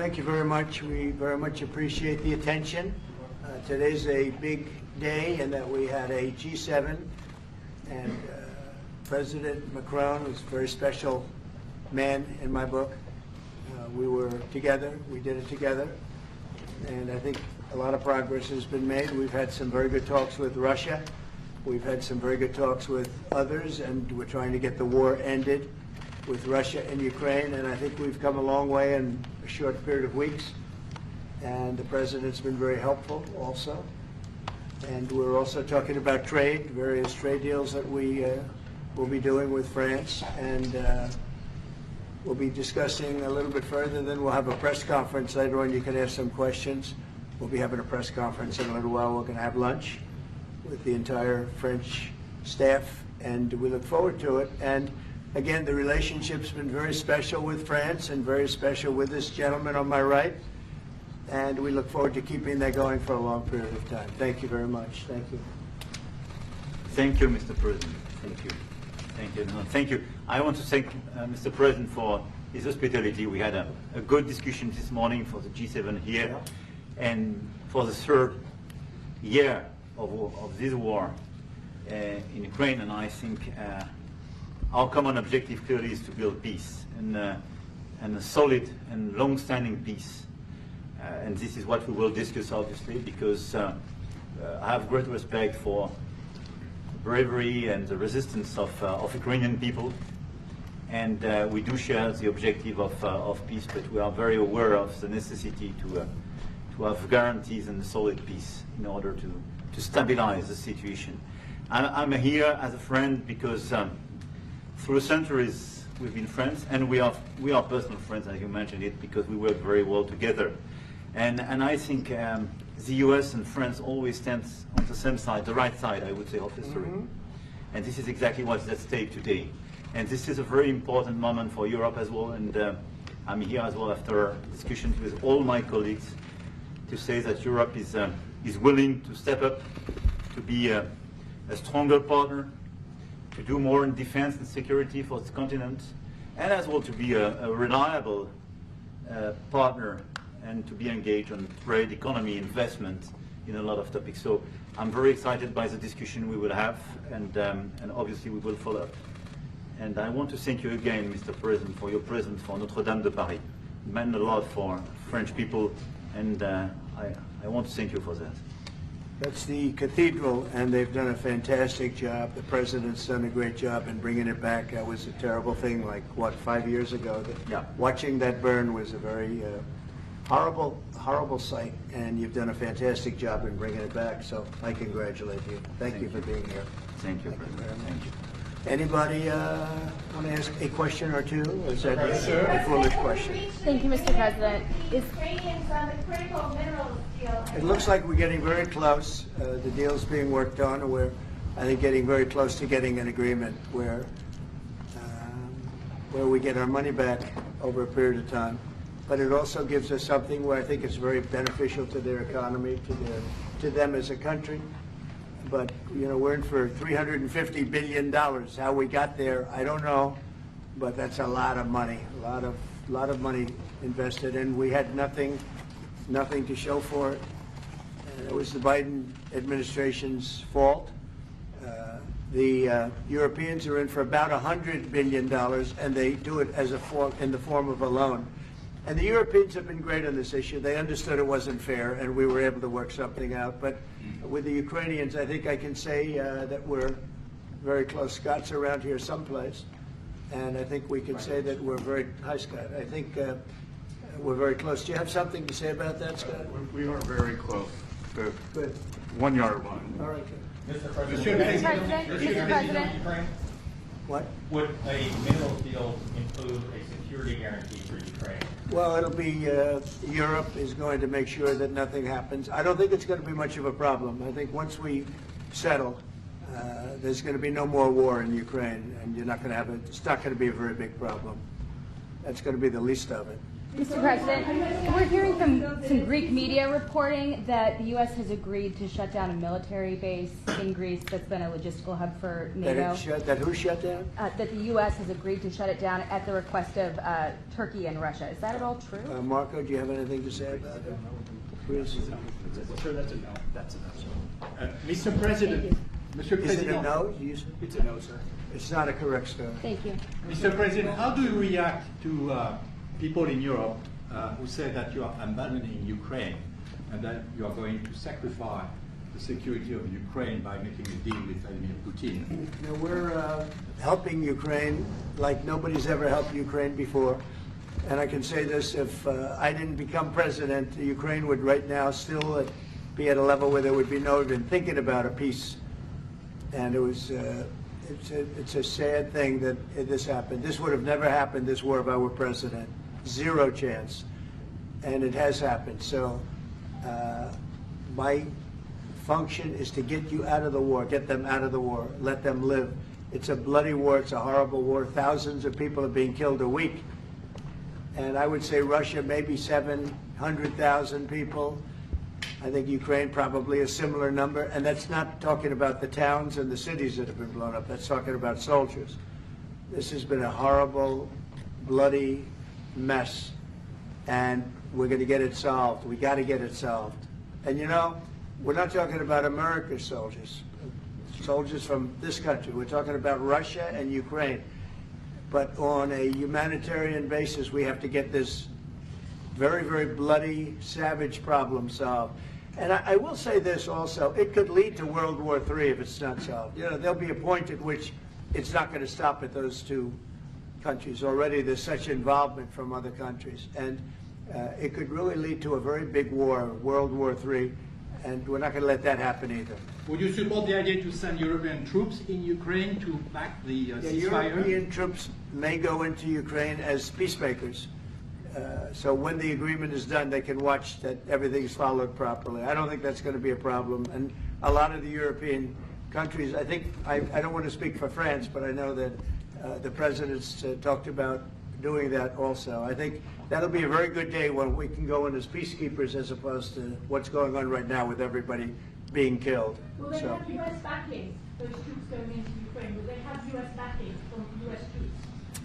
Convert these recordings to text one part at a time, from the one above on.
thank you very much. We very much appreciate the attention. Today's a big day in that we had a G7, and President Macron was a very special man in my book. We were together, we did it together, and I think a lot of progress has been made. We've had some very good talks with Russia. We've had some very good talks with others, and we're trying to get the war ended with Russia and Ukraine, and I think we've come a long way in a short period of weeks. And the President's been very helpful also. And we're also talking about trade, various trade deals that we will be doing with France, and we'll be discussing a little bit further. Then we'll have a press conference later on. You can ask some questions. We'll be having a press conference in a little while. We're going to have lunch with the entire French staff, and we look forward to it. And again, the relationship's been very special with France and very special with this gentleman on my right. And we look forward to keeping that going for a long period of time. Thank you very much. Thank you. Thank you, Mr. President. Thank you. Thank you. No, thank you. I want to thank Mr. President for his hospitality. We had a good discussion this morning for the G7 here. Yeah. And for the third year of this war in Ukraine, and I think our common objective clearly is to build peace, and a solid and long-standing peace. And this is what we will discuss, obviously, because I have great respect for the bravery and the resistance of Ukrainian people. And we do share the objective of peace, but we are very aware of the necessity to have guarantees and a solid peace in order to stabilize the situation. I'm here as a friend because through centuries we've been friends, and we are personal friends, as you mentioned it, because we work very well together. And I think the US and France always stand on the same side, the right side, I would say, of history. Mm-hmm. And this is exactly what's at stake today. And this is a very important moment for Europe as well. And I'm here as well after discussions with all my colleagues to say that Europe is willing to step up, to be a stronger partner, to do more in defense and security for this continent, and as well to be a reliable partner and to be engaged on trade, economy, investment in a lot of topics. So I'm very excited by the discussion we will have, and obviously we will follow up. And I want to thank you again, Mr. President, for your presence for Notre-Dame de Paris. It meant a lot for French people, and I want to thank you for that. That's the cathedral, and they've done a fantastic job. The President's done a great job in bringing it back. That was a terrible thing, like, what, 5 years ago? Yeah. Watching that burn was a very horrible, horrible sight, and you've done a fantastic job in bringing it back, so I congratulate you. Thank you for being here. Thank you, President. Thank you. Anybody want to ask a question or two? Or is that a foolish question? Thank you, Mr. President. Ukrainians on the critical minerals deal. It looks like we're getting very close. The deal's being worked on, and we're, I think, getting very close to getting an agreement where we get our money back over a period of time. But it also gives us something where I think it's very beneficial to their economy, to them as a country. But, you know, we're in for $350 billion. How we got there, I don't know, but that's a lot of money, a lot of money invested, and we had nothing to show for it. And it was the Biden administration's fault. The Europeans are in for about $100 billion, and they do it as in the form of a loan. And the Europeans have been great on this issue. They understood it wasn't fair, and we were able to work something out. But with the Ukrainians, I think I can say that we're very close. Scott's around here someplace, and I think we can say that we're very, hi Scott, I think we're very close. Do you have something to say about that, Scott? We are very close. The Good. 1 yard line. All right, good. Mr. President. What? Would a minerals deal include a security guarantee for Ukraine? Well, it'll be, Europe is going to make sure that nothing happens. I don't think it's going to be much of a problem. I think once we settle, there's going to be no more war in Ukraine, and you're not going to have it's not going to be a very big problem. That's going to be the least of it. Mr. President, we're hearing from some Greek media reporting that the U.S. has agreed to shut down a military base in Greece that's been a logistical hub for NATO. That who shut down? That the U.S. has agreed to shut it down at the request of Turkey and Russia. Is that at all true? Marco, do you have anything to say about it? Please. Sure, that's a no. That's a no. Mr. President. Mr. Is it a President. no? You said- It's a no, sir. It's not a correct story. Thank you. Mr. President, how do you react to people in Europe who say that you are abandoning Ukraine and that you are going to sacrifice the security of Ukraine by making a deal with Vladimir Putin? You know, we're helping Ukraine like nobody's ever helped Ukraine before. And I can say this, if I didn't become president, Ukraine would right now still be at a level where there would be no even thinking about a peace. And it was, it's a sad thing that this happened. This would have never happened, this war, if I were president. Zero chance. And it has happened. So my function is to get you out of the war, get them out of the war, let them live. It's a bloody war, it's a horrible war. Thousands of people are being killed a week. And I would say Russia, maybe 700,000 people. I think Ukraine probably a similar number. And that's not talking about the towns and the cities that have been blown up. That's talking about soldiers. This has been a horrible, bloody mess. And we're going to get it solved. We got to get it solved. And you know, we're not talking about America's soldiers, soldiers from this country. We're talking about Russia and Ukraine. But on a humanitarian basis, we have to get this very, very bloody, savage problem solved. And I will say this also, it could lead to World War III if it's not solved. You know, there'll be a point at which it's not going to stop at those two countries. Already there's such involvement from other countries. And it could really lead to a very big war, World War III, and we're not going to let that happen either. Would you support the idea to send European troops in Ukraine to back the ceasefire? European troops may go into Ukraine as peacemakers. So when the agreement is done, they can watch that everything's followed properly. I don't think that's going to be a problem. And a lot of the European countries, I think, I don't want to speak for France, but I know that the president's talked about doing that also. I think that'll be a very good day when we can go in as peacekeepers as opposed to what's going on right now with everybody being killed. Will they have U.S. backing, those troops going into Ukraine? Will they have U.S. backing from U.S. troops?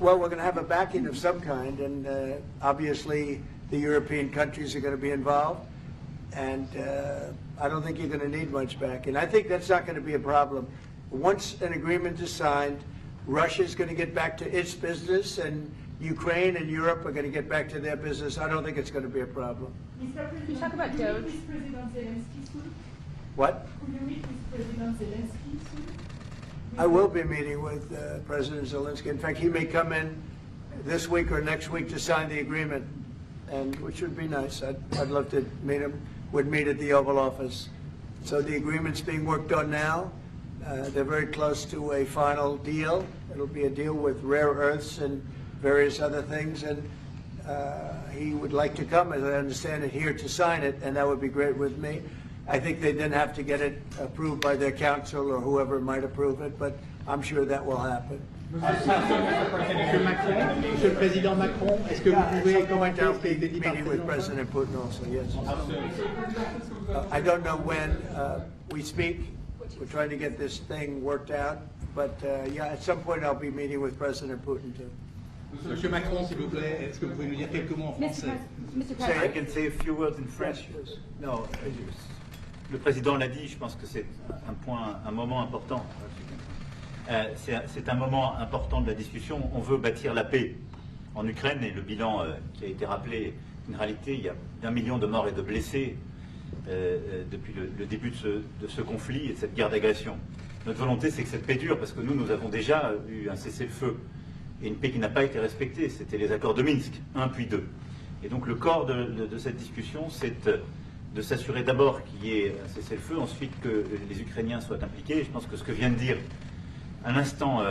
Well, we're going to have a backing of some kind, and obviously the European countries are going to be involved, and I don't think you're going to need much backing. I think that's not going to be a problem. Once an agreement is signed, Russia's going to get back to its business, and Ukraine and Europe are going to get back to their business. I don't think it's going to be a problem. Mr. President, Can you talk about will you Doge? meet with President Zelensky soon? What? Will you meet with President Zelensky soon? I will be meeting with President Zelensky. In fact, he may come in this week or next week to sign the agreement, and which would be nice. I'd love to meet him. Would meet at the Oval Office. So the agreement's being worked on now. They're very close to a final deal. It'll be a deal with rare earths and various other things, and he would like to come, as I understand it, here to sign it, and that would be great with me. I think they then have to get it approved by their council or whoever might approve it, but I'm sure that will happen. Monsieur Macron, Monsieur le Président Macron, est-ce que vous pouvez commenter I'll ce qui be a été dit par le meeting with Président? President Putin also, yes. I don't know when we speak. We're trying to get this thing worked out, but yeah, at some point I'll be meeting with President Putin too. Monsieur Macron, s'il vous plaît, est-ce que vous pouvez nous dire quelques mots en français? Mr. I President, can say a few words in French. Yes, yes. No, le président l'a dit, je pense que c'est un moment important. C'est un moment important de la discussion. On veut bâtir la paix en Ukraine et le bilan qui a été rappelé, une réalité, il y a d'1 million de morts et de blessés depuis le début de ce conflit et de cette guerre d'agression. Notre volonté, c'est que cette paix dure, parce que nous avons déjà eu un cessez-le-feu et une paix qui n'a pas été respectée. C'était les accords de Minsk, 1 puis 2. Et donc le corps de cette discussion, c'est de s'assurer d'abord qu'il y ait un cessez-le-feu, ensuite que les Ukrainiens soient impliqués. Je pense que ce que vient de dire à l'instant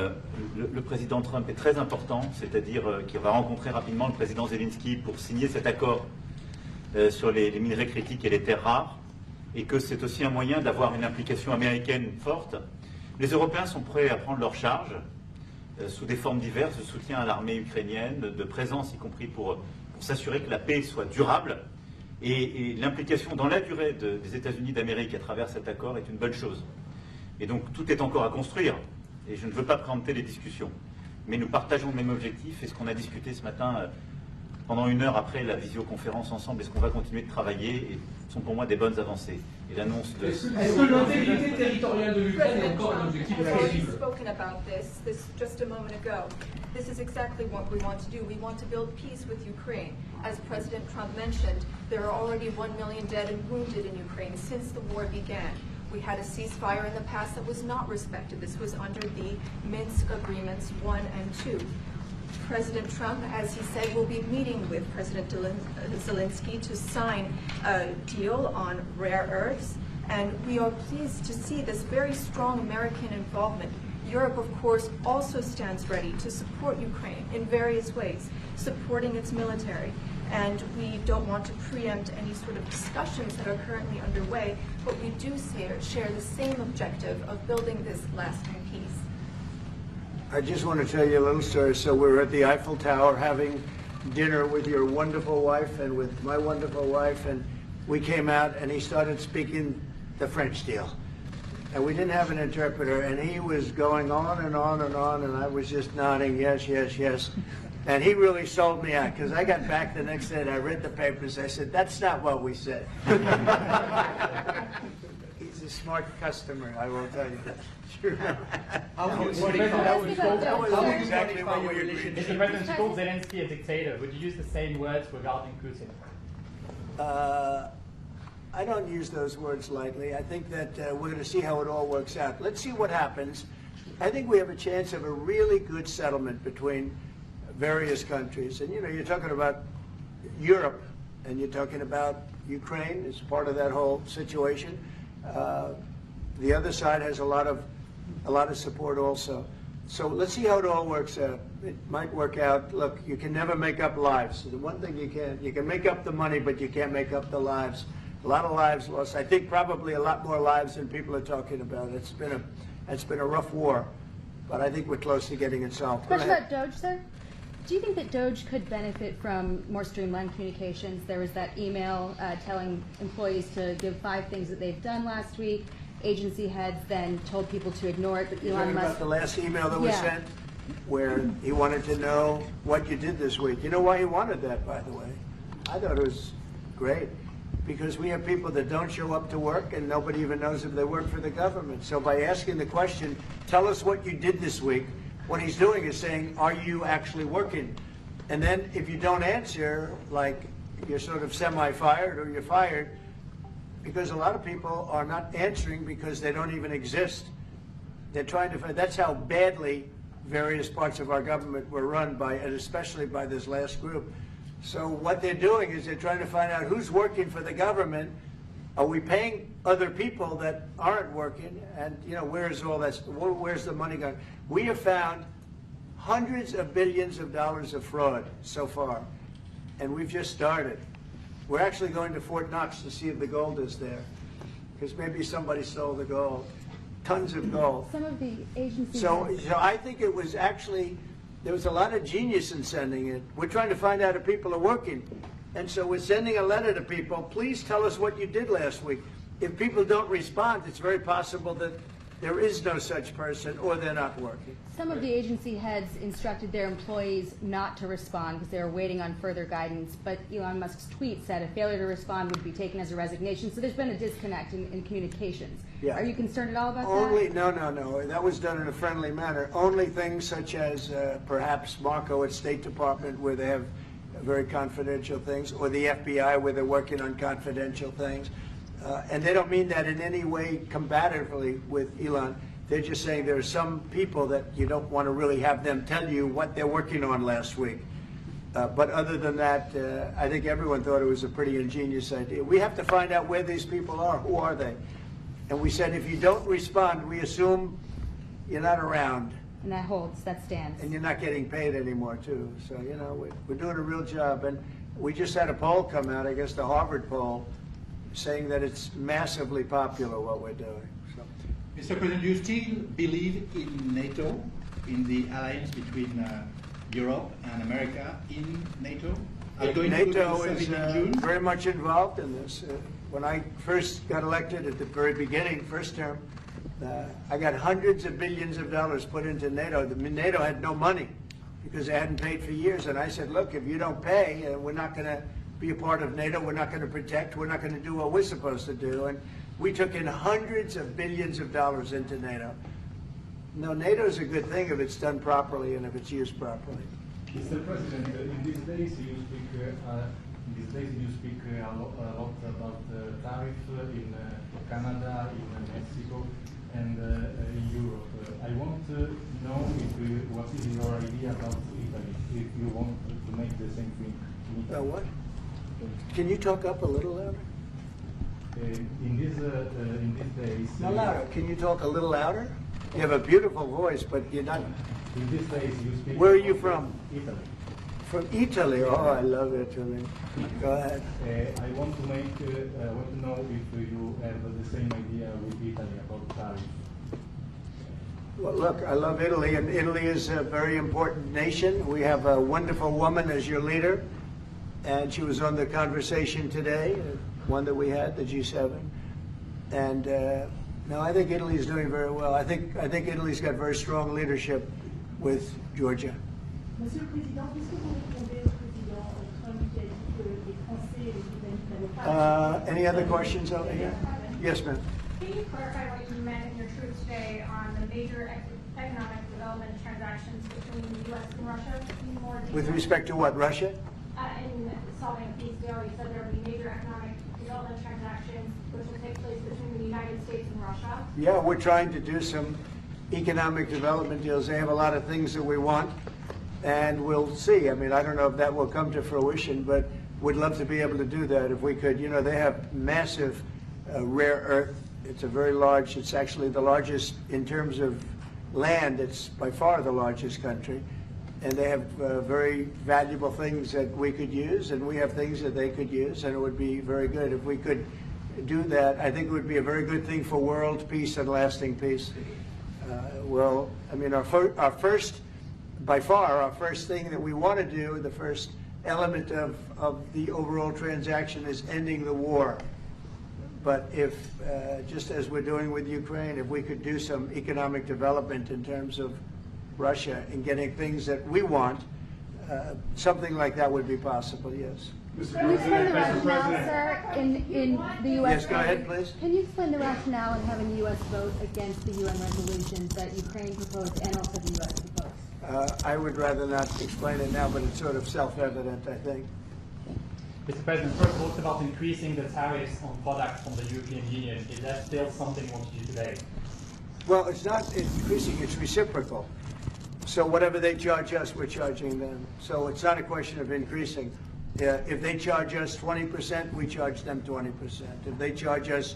le président Trump est très important, c'est-à-dire qu'il va rencontrer rapidement le président Zelensky pour signer cet accord sur les minerais critiques et les terres rares, et que c'est aussi un moyen d'avoir une implication américaine forte. Les Européens sont prêts à prendre leur charge sous des formes diverses, de soutien à l'armée ukrainienne, de présence, y compris pour pour s'assurer que la paix soit durable. Et l'implication dans la durée des États-Unis d'Amérique à travers cet accord est une bonne chose. Et donc tout est encore à construire. Et je ne veux pas préempter les discussions. Mais nous partageons le même objectif. Et ce qu'on a discuté ce matin pendant 1 heure après la visioconférence ensemble, et ce qu'on va continuer de travailler, et sont pour moi des bonnes avancées. Et l'annonce de... Est-ce que l'intégrité territoriale de l'Ukraine est encore un objectif We've already crédible? spoken about this just a moment ago. This is exactly what we want to do. We want to build peace with Ukraine. As President Trump mentioned, there are already 1 million dead and wounded in Ukraine since the war began. We had a ceasefire in the past that was not respected. This was under the Minsk Agreements 1 and 2. President Trump, as he said, will be meeting with President Zelensky to sign a deal on rare earths. And we are pleased to see this very strong American involvement. Europe, of course, also stands ready to support Ukraine in various ways, supporting its military. And we don't want to preempt any sort of discussions that are currently underway, but we do share the same objective of building this lasting peace. I just want to tell you a little story. So we were at the Eiffel Tower having dinner with your wonderful wife and with my wonderful wife, and we came out and he started speaking the French deal. And we didn't have an interpreter, and he was going on and on and on, and I was just nodding, yes, yes, yes. And he really sold me out, because I got back the next day and I read the papers. I said, that's not what we said. He's a smart customer, I will tell you that. Sure. How would you That was exactly what we agreed. Mr. President, you called Zelensky a dictator. Would you use the same words regarding Putin? I don't use those words lightly. I think that we're going to see how it all works out. Let's see what happens. I think we have a chance of a really good settlement between various countries. And, you know, you're talking about Europe, and you're talking about Ukraine as part of that whole situation. The other side has a lot of support also. So let's see how it all works out. It might work out. Look, you can never make up lives. The one thing you can make up the money, but you can't make up the lives. A lot of lives lost. I think probably a lot more lives than people are talking about. It's been a rough war, but I think we're close to getting it solved. Question about Doge, sir. Do you think that Doge could benefit from more streamlined communications? There was that email telling employees to give 5 things that they've done last week. Agency heads then told people to ignore it, but You're Elon talking Musk... about the last email that was Yeah. sent, where he wanted to know what you did this week. You know why he wanted that, by the way? I thought it was great, because we have people that don't show up to work and nobody even knows if they work for the government. So by asking the question, tell us what you did this week, what he's doing is saying, are you actually working? And then if you don't answer, like you're sort of semi-fired or you're fired, because a lot of people are not answering because they don't even exist. They're trying to find, that's how badly various parts of our government were run by, and especially by this last group. So what they're doing is they're trying to find out who's working for the government. Are we paying other people that aren't working? And, you know, where's all that, where's the money going? We have found hundreds of billions of dollars of fraud so far, and we've just started. We're actually going to Fort Knox to see if the gold is there, because maybe somebody stole the gold. Tons of gold. Some of the agencies... So I think it was actually, there was a lot of genius in sending it. We're trying to find out if people are working. And so we're sending a letter to people, please tell us what you did last week. If people don't respond, it's very possible that there is no such person or they're not working. Some of the agency heads instructed their employees not to respond because they were waiting on further guidance, but Elon Musk's tweet said a failure to respond would be taken as a resignation, so there's been a disconnect in communications. Yeah. Are you concerned at all about Only, that? no. That was done in a friendly manner. Only things such as perhaps Marco at State Department, where they have very confidential things, or the FBI, where they're working on confidential things. And they don't mean that in any way combatively with Elon. They're just saying there are some people that you don't want to really have them tell you what they're working on last week. But other than that, I think everyone thought it was a pretty ingenious idea. We have to find out where these people are. Who are they? And we said if you don't respond, we assume you're not around. And that holds, that stands. And you're not getting paid anymore, too. So, you know, we're doing a real job. And we just had a poll come out, I guess the Harvard poll, saying that it's massively popular what we're doing. So. Mr. President, do you still believe in NATO, in the alliance between Europe and America in NATO? are going to go to NATO the is summit in June? very much involved in this. When I first got elected at the very beginning, first term, I got hundreds of billions of dollars put into NATO. NATO had no money because they hadn't paid for years. And I said, look, if you don't pay, we're not going to be a part of NATO. We're not going to protect. We're not going to do what we're supposed to do. And we took in hundreds of billions of dollars into NATO. No, NATO is a good thing if it's done properly and if it's used properly. Mr. President, in these days you speak a lot about tariff in Canada, in Mexico, and in Europe. I want to know what is your idea about Italy, if you want to make the same thing. What? Can you talk up a little louder? In these days. No, louder. Can you talk a little louder? You have a beautiful voice, but you're not. In these days you speak. Where are you from? Italy. From Italy. Oh, I love Italy. Go ahead. I want to know if you have the same idea with Italy about tariffs. Well, look, I love Italy, and Italy is a very important nation. We have a wonderful woman as your leader, and she was on the conversation today, one that we had, the G7. And no, I think Italy is doing very well. I think Italy's got very strong leadership with Georgia. Monsieur le Président, qu'est-ce que vous répondez au président Trump qui a dit que les Français et les Britanniques n'avaient pas... Any other questions over here? Yes, ma'am. Can you clarify what you meant in your truth today on the major economic development transactions between the U.S. and Russia? In more detail? With respect to what, Russia? In solving a peace deal, you said there will be major economic development transactions which will take place between the United States and Russia. Yeah, we're trying to do some economic development deals. They have a lot of things that we want, and we'll see. I mean, I don't know if that will come to fruition, but we'd love to be able to do that if we could. You know, they have massive rare earth. It's a very large, it's actually the largest in terms of land. It's by far the largest country. And they have very valuable things that we could use, and we have things that they could use, and it would be very good if we could do that. I think it would be a very good thing for world peace and lasting peace. Well, I mean, our first, by far, our first thing that we want to do, the first element of the overall transaction is ending the war. But if, just as we're doing with Ukraine, if we could do some economic development in terms of Russia and getting things that we want, something like that would be possible, yes. Can you explain the rationale, sir, in the U.S. Yes, go ahead, please. Can you explain the rationale in having the U.S. vote against the UN resolutions that Ukraine proposed and also the U.S. proposed? I would rather not explain it now, but it's sort of self-evident, I think. Mr. President, first of all, it's about increasing the tariffs on products from the European Union. Is that still something you want to do today? Well, it's not increasing, it's reciprocal. So whatever they charge us, we're charging them. So it's not a question of increasing. If they charge us 20%, we charge them 20%. If they charge us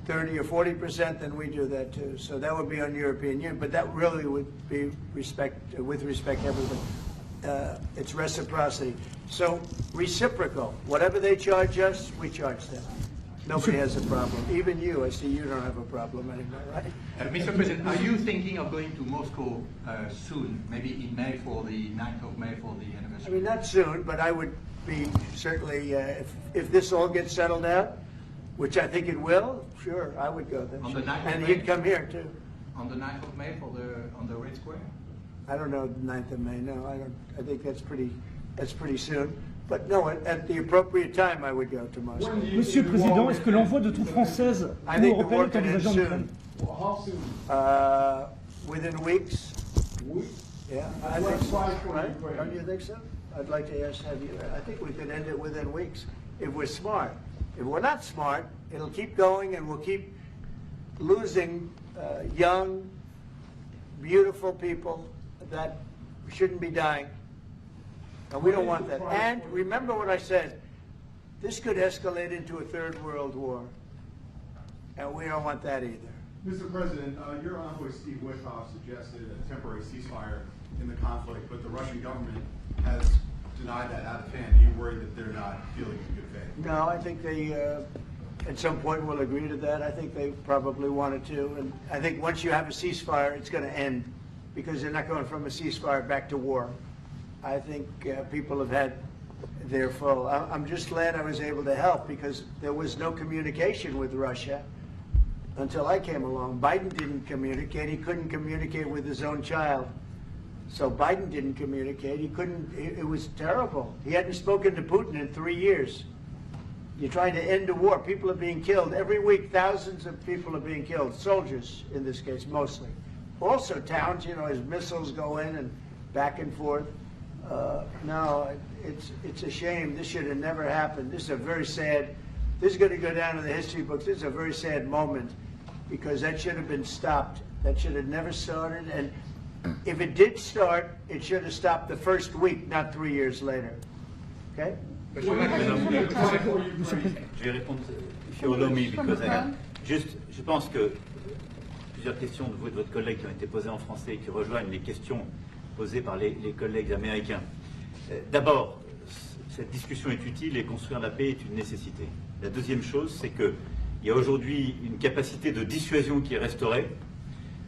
30 or 40%, then we do that too. So that would be on European Union, but that really would be with respect to everything. It's reciprocity. So reciprocal. Whatever they charge us, we charge them. Nobody has a problem. Even you. I see you don't have a problem anymore, right? Mr. President, are you thinking of going to Moscow soon, maybe in May for the 9th of May for the anniversary? I mean, not soon, but I would be certainly, if this all gets settled out, which I think it will, sure, I would go there. On the 9th of And May? he'd come here too. On the 9th of May for on the Red Square? I don't know, the 9th of May, no, I don't, I think that's pretty soon. But no, at the appropriate time, I would go to Moscow. Monsieur le Président, est-ce que l'envoi de troupes françaises I ou think the européennes war est can end envisagé en soon. Ukraine? Within weeks. Yeah, I think so, right? Don't you think so? I'd like to have you, I think we could end it within weeks if we're smart. If we're not smart, it'll keep going and we'll keep losing young, beautiful people that shouldn't be dying. And we don't want that. And remember what I said, this could escalate into a third world war. And we don't want that either. Mr. President, your envoy Steve Witkoff suggested a temporary ceasefire in the conflict, but the Russian government has denied that out of hand. Are you worried that they're not feeling in good faith? No, I think they, at some point, will agree to that. I think they probably wanted to. And I think once you have a ceasefire, it's going to end because they're not going from a ceasefire back to war. I think people have had they're full. I'm just glad I was able to help because there was no communication with Russia until I came along. Biden didn't communicate. He couldn't communicate with his own child. So Biden didn't communicate. He couldn't. It was terrible. He hadn't spoken to Putin in 3 years. You're trying to end a war. People are being killed. Every week, thousands of people are being killed. Soldiers, in this case, mostly. Also towns, you know, as missiles go in and back and forth. No, it's a shame. This should have never happened. This is a very sad, this is going to go down in the history books. This is a very sad moment because that should have been stopped. That should have never started. And if it did start, it should have stopped the first week, not 3 years later. Okay? Je vais répondre, if you allow me, because je pense que plusieurs questions de vous et de votre collègue qui ont été posées en français et qui rejoignent les questions posées par les collègues américains. D'abord, cette discussion est utile et construire la paix est une nécessité. La deuxième chose, c'est qu'il y a aujourd'hui une capacité de dissuasion qui est restaurée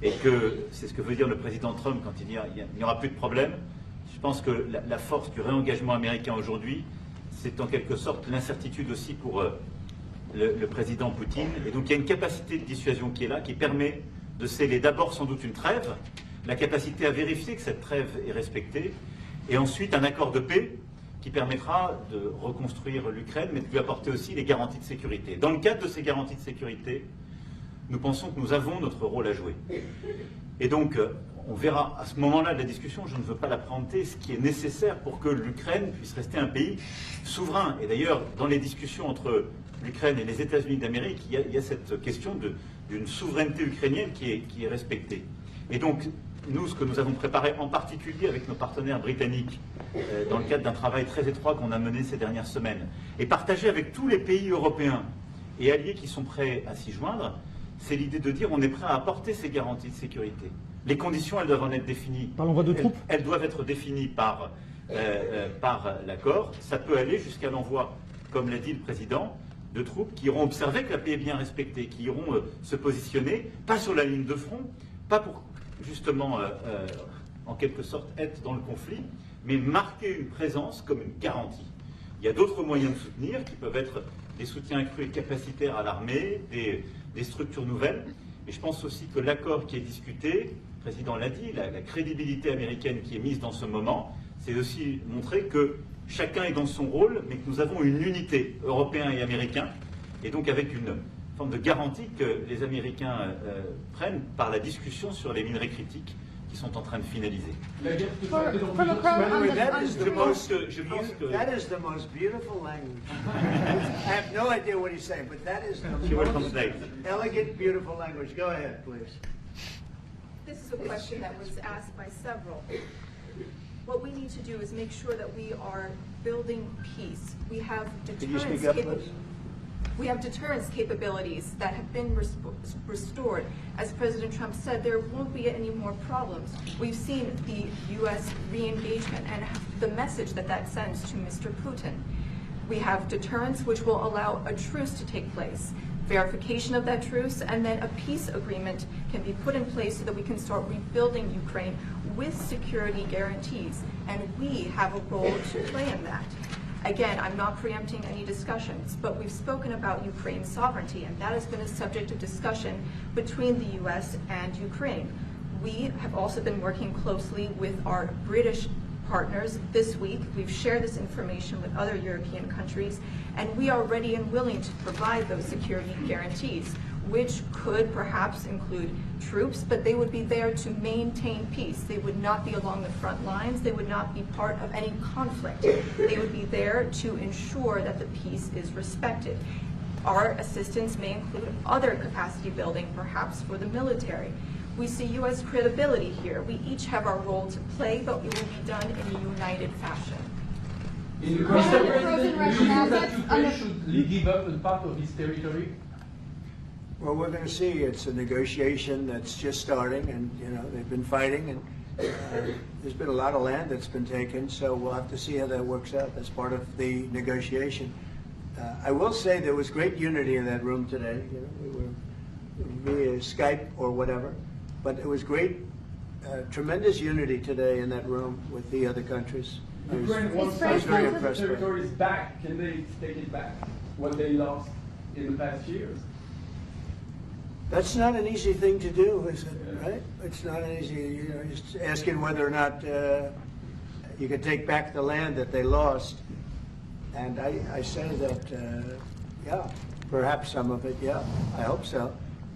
et que c'est ce que veut dire le président Trump quand il dit qu'il n'y aura plus de problème. Je pense que la force du réengagement américain aujourd'hui, c'est en quelque sorte l'incertitude aussi pour le président Poutine. Et donc il y a une capacité de dissuasion qui est là, qui permet de sceller d'abord sans doute une trêve, la capacité à vérifier que cette trêve est respectée, et ensuite un accord de paix qui permettra de reconstruire l'Ukraine, mais de lui apporter aussi les garanties de sécurité. Dans le cadre de ces garanties de sécurité, nous pensons que nous avons notre rôle à jouer. Et donc, on verra à ce moment-là de la discussion, je ne veux pas la présenter, ce qui est nécessaire pour que l'Ukraine puisse rester un pays souverain. Et d'ailleurs, dans les discussions entre l'Ukraine et les États-Unis d'Amérique, il y a cette question d'une souveraineté ukrainienne qui est respectée. Et donc, nous, ce que nous avons préparé en particulier avec nos partenaires britanniques, dans le cadre d'un travail très étroit qu'on a mené ces dernières semaines, et partagé avec tous les pays européens et alliés qui sont prêts à s'y joindre, c'est l'idée de dire on est prêt à apporter ces garanties de sécurité. Les conditions, elles doivent en être définies. L'envoi de troupes. Elles doivent être définies par l'accord. Ça peut aller jusqu'à l'envoi, comme l'a dit le président, de troupes qui iront observer que la paix est bien respectée, qui iront se positionner, pas sur la ligne de front, pas pour justement, en quelque sorte, être dans le conflit, mais marquer une présence comme une garantie. Il y a d'autres moyens de soutenir qui peuvent être des soutiens accrus et capacitaires à l'armée, des structures nouvelles. Et je pense aussi que l'accord qui est discuté, le président l'a dit, la crédibilité américaine qui est mise dans ce moment, c'est aussi montrer que chacun est dans son rôle, mais que nous avons une unité, Européens et Américains, et donc avec une forme de garantie que les Américains prennent par la discussion sur les minerais critiques qui sont en train de finaliser. That is the most beautiful language. I have no idea what he's saying, but that is the most elegant, beautiful language. Go ahead, please. This is a question that was asked by several. What we need to do is make sure that we are building peace. We have deterrence capabilities that have been restored. As President Trump said, there won't be any more problems. We've seen the U.S. re-engagement and the message that that sends to Mr. Putin. We have deterrence, which will allow a truce to take place, verification of that truce, and then a peace agreement can be put in place so that we can start rebuilding Ukraine with security guarantees. And we have a role to play in that. Again, I'm not preempting any discussions, but we've spoken about Ukraine's sovereignty, and that has been a subject of discussion between the U.S. and Ukraine. We have also been working closely with our British partners this week. We've shared this information with other European countries, and we are ready and willing to provide those security guarantees, which could perhaps include troops, but they would be there to maintain peace. They would not be along the front lines. They would not be part of any conflict. They would be there to ensure that the peace is respected. Our assistance may include other capacity building, perhaps for the military. We see U.S. credibility here. We each have our role to play, but it will be done in a united fashion. Mr. President, do you think that Ukraine should give up a part of its territory? Well, we're going to see. It's a negotiation that's just starting, and they've been fighting, and there's been a lot of land that's been taken. So we'll have to see how that works out. That's part of the negotiation. I will say there was great unity in that room today. We were via Skype or whatever, but it was great, tremendous unity today in that room with the other countries. Ukraine wants I was very some impressed by it. territories back. Can they take it back? What they lost in the past years? That's not an easy thing to do, is it? Right? It's not an easy, just asking whether or not you can take back the land that they lost. And I say that, yeah, perhaps some of it, yeah, I hope so.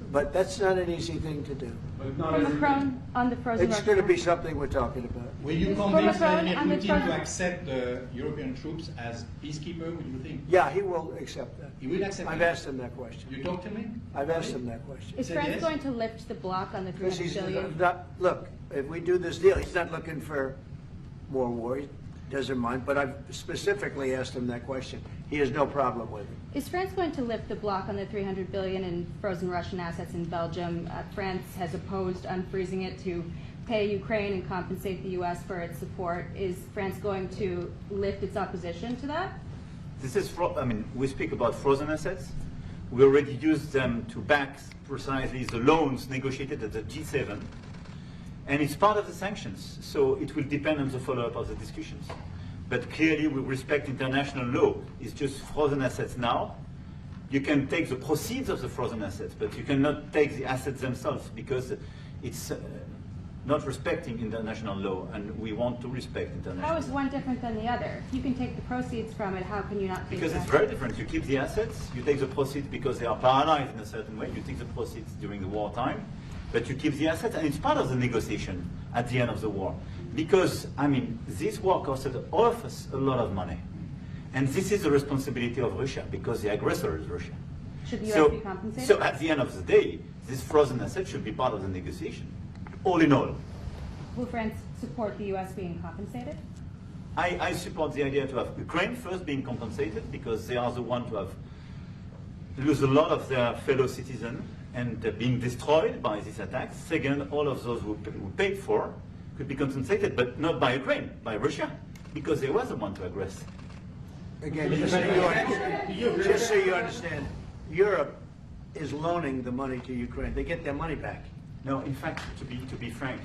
But that's not an easy thing to do. But not everybody. Macron on the frozen It's Russian going to be assets. something we're talking about. Will you Mr. convince Macron, Vladimir on the Putin to front- accept the European troops as peacekeeper, would you think? Yeah, he will accept that. He will accept I've it? asked him that question. You talked to me? I've asked him that question. Is Said France yes? going to lift the block on the Because 300 he's billion? not, look, if we do this deal, he's not looking for more war. He doesn't mind, but I've specifically asked him that question. He has no problem with it. Is France going to lift the block on the 300 billion in frozen Russian assets in Belgium? France has opposed unfreezing it to pay Ukraine and compensate the U.S. for its support. Is France going to lift its opposition to that? This is, we speak about frozen assets. We already used them to back precisely the loans negotiated at the G7. And it's part of the sanctions, so it will depend on the follow-up of the discussions. But clearly, we respect international law. It's just frozen assets now. You can take the proceeds of the frozen assets, but you cannot take the assets themselves because it's not respecting international law, and we want to respect international How is law. one different than the other? If you can take the proceeds from it, how can you not take Because the it's assets? very different. You keep the assets, you take the proceeds because they are paralyzed in a certain way. You take the proceeds during the wartime, but you keep the assets, and it's part of the negotiation at the end of the war. Because, this war costed all of us a lot of money. And this is the responsibility of Russia, because the aggressor is Russia. Should the U.S. be compensated? So at the end of the day, this frozen asset should be part of the negotiation, all in all. Will France support the U.S. being compensated? I support the idea to have Ukraine first being compensated, because they are the ones who have lose a lot of their fellow citizens and being destroyed by these attacks. Second, all of those who paid for could be compensated, but not by Ukraine, by Russia, because they were the one to aggress. Again, just so you understand, Europe is loaning the money to Ukraine. They get their money back. No, in fact, to be frank,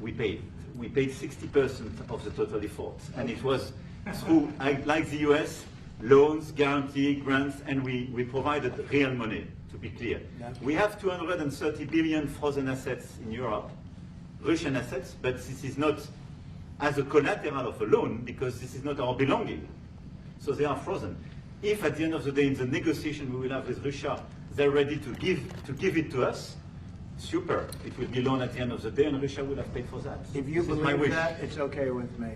we paid 60% of the total effort, and it was through, like the US, loans, guarantee, grants, and we provided real money, to be clear. We have 230 billion frozen assets in Europe, Russian assets, but this is not as a collateral of a loan, because this is not our belonging. So they are frozen. If at the end of the day, in the negotiation we will have with Russia, they're ready to give it to us, super. It will be loan at the end of the day, and Russia will have paid for that. If you This is my believe wish. that, it's okay with me.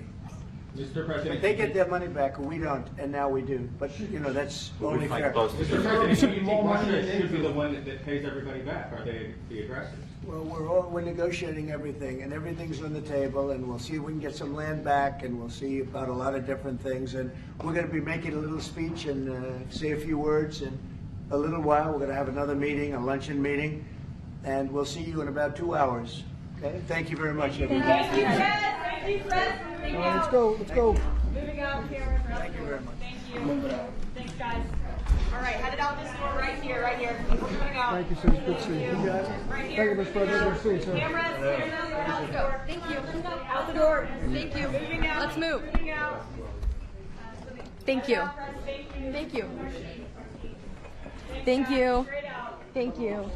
Mr. But President. they get their money back, we don't, and now we do. But, that's We will only find fair. both. Mr. President, if you think Russia should be the one that pays everybody back, are they the aggressors? Well, we're negotiating everything, and everything's on the table, and we'll see if we can get some land back, and we'll see about a lot of different things. And we're going to be making a little speech and say a few words in a little while. We're going to have another meeting, a luncheon meeting, and we'll see you in about 2 hours. Okay? Thank you very much, everybody. Thank you, Fred. Thank you, Fred. Moving out. Let's go, let's go. Moving out, cameras. Thank you very much. Thank you. Thanks, guys. All right, headed out this door right here, right here. We're moving out. Thank you, sir. It's good to see you. You guys? Right here. Thank you, Mr. President. Good to see you, sir. Cameras, out the door. Thank you. Out the door. Thank you. Moving out. Let's move. Moving out. Thank you. Thank you. Thank you. Thank you. Straight out. Thank you.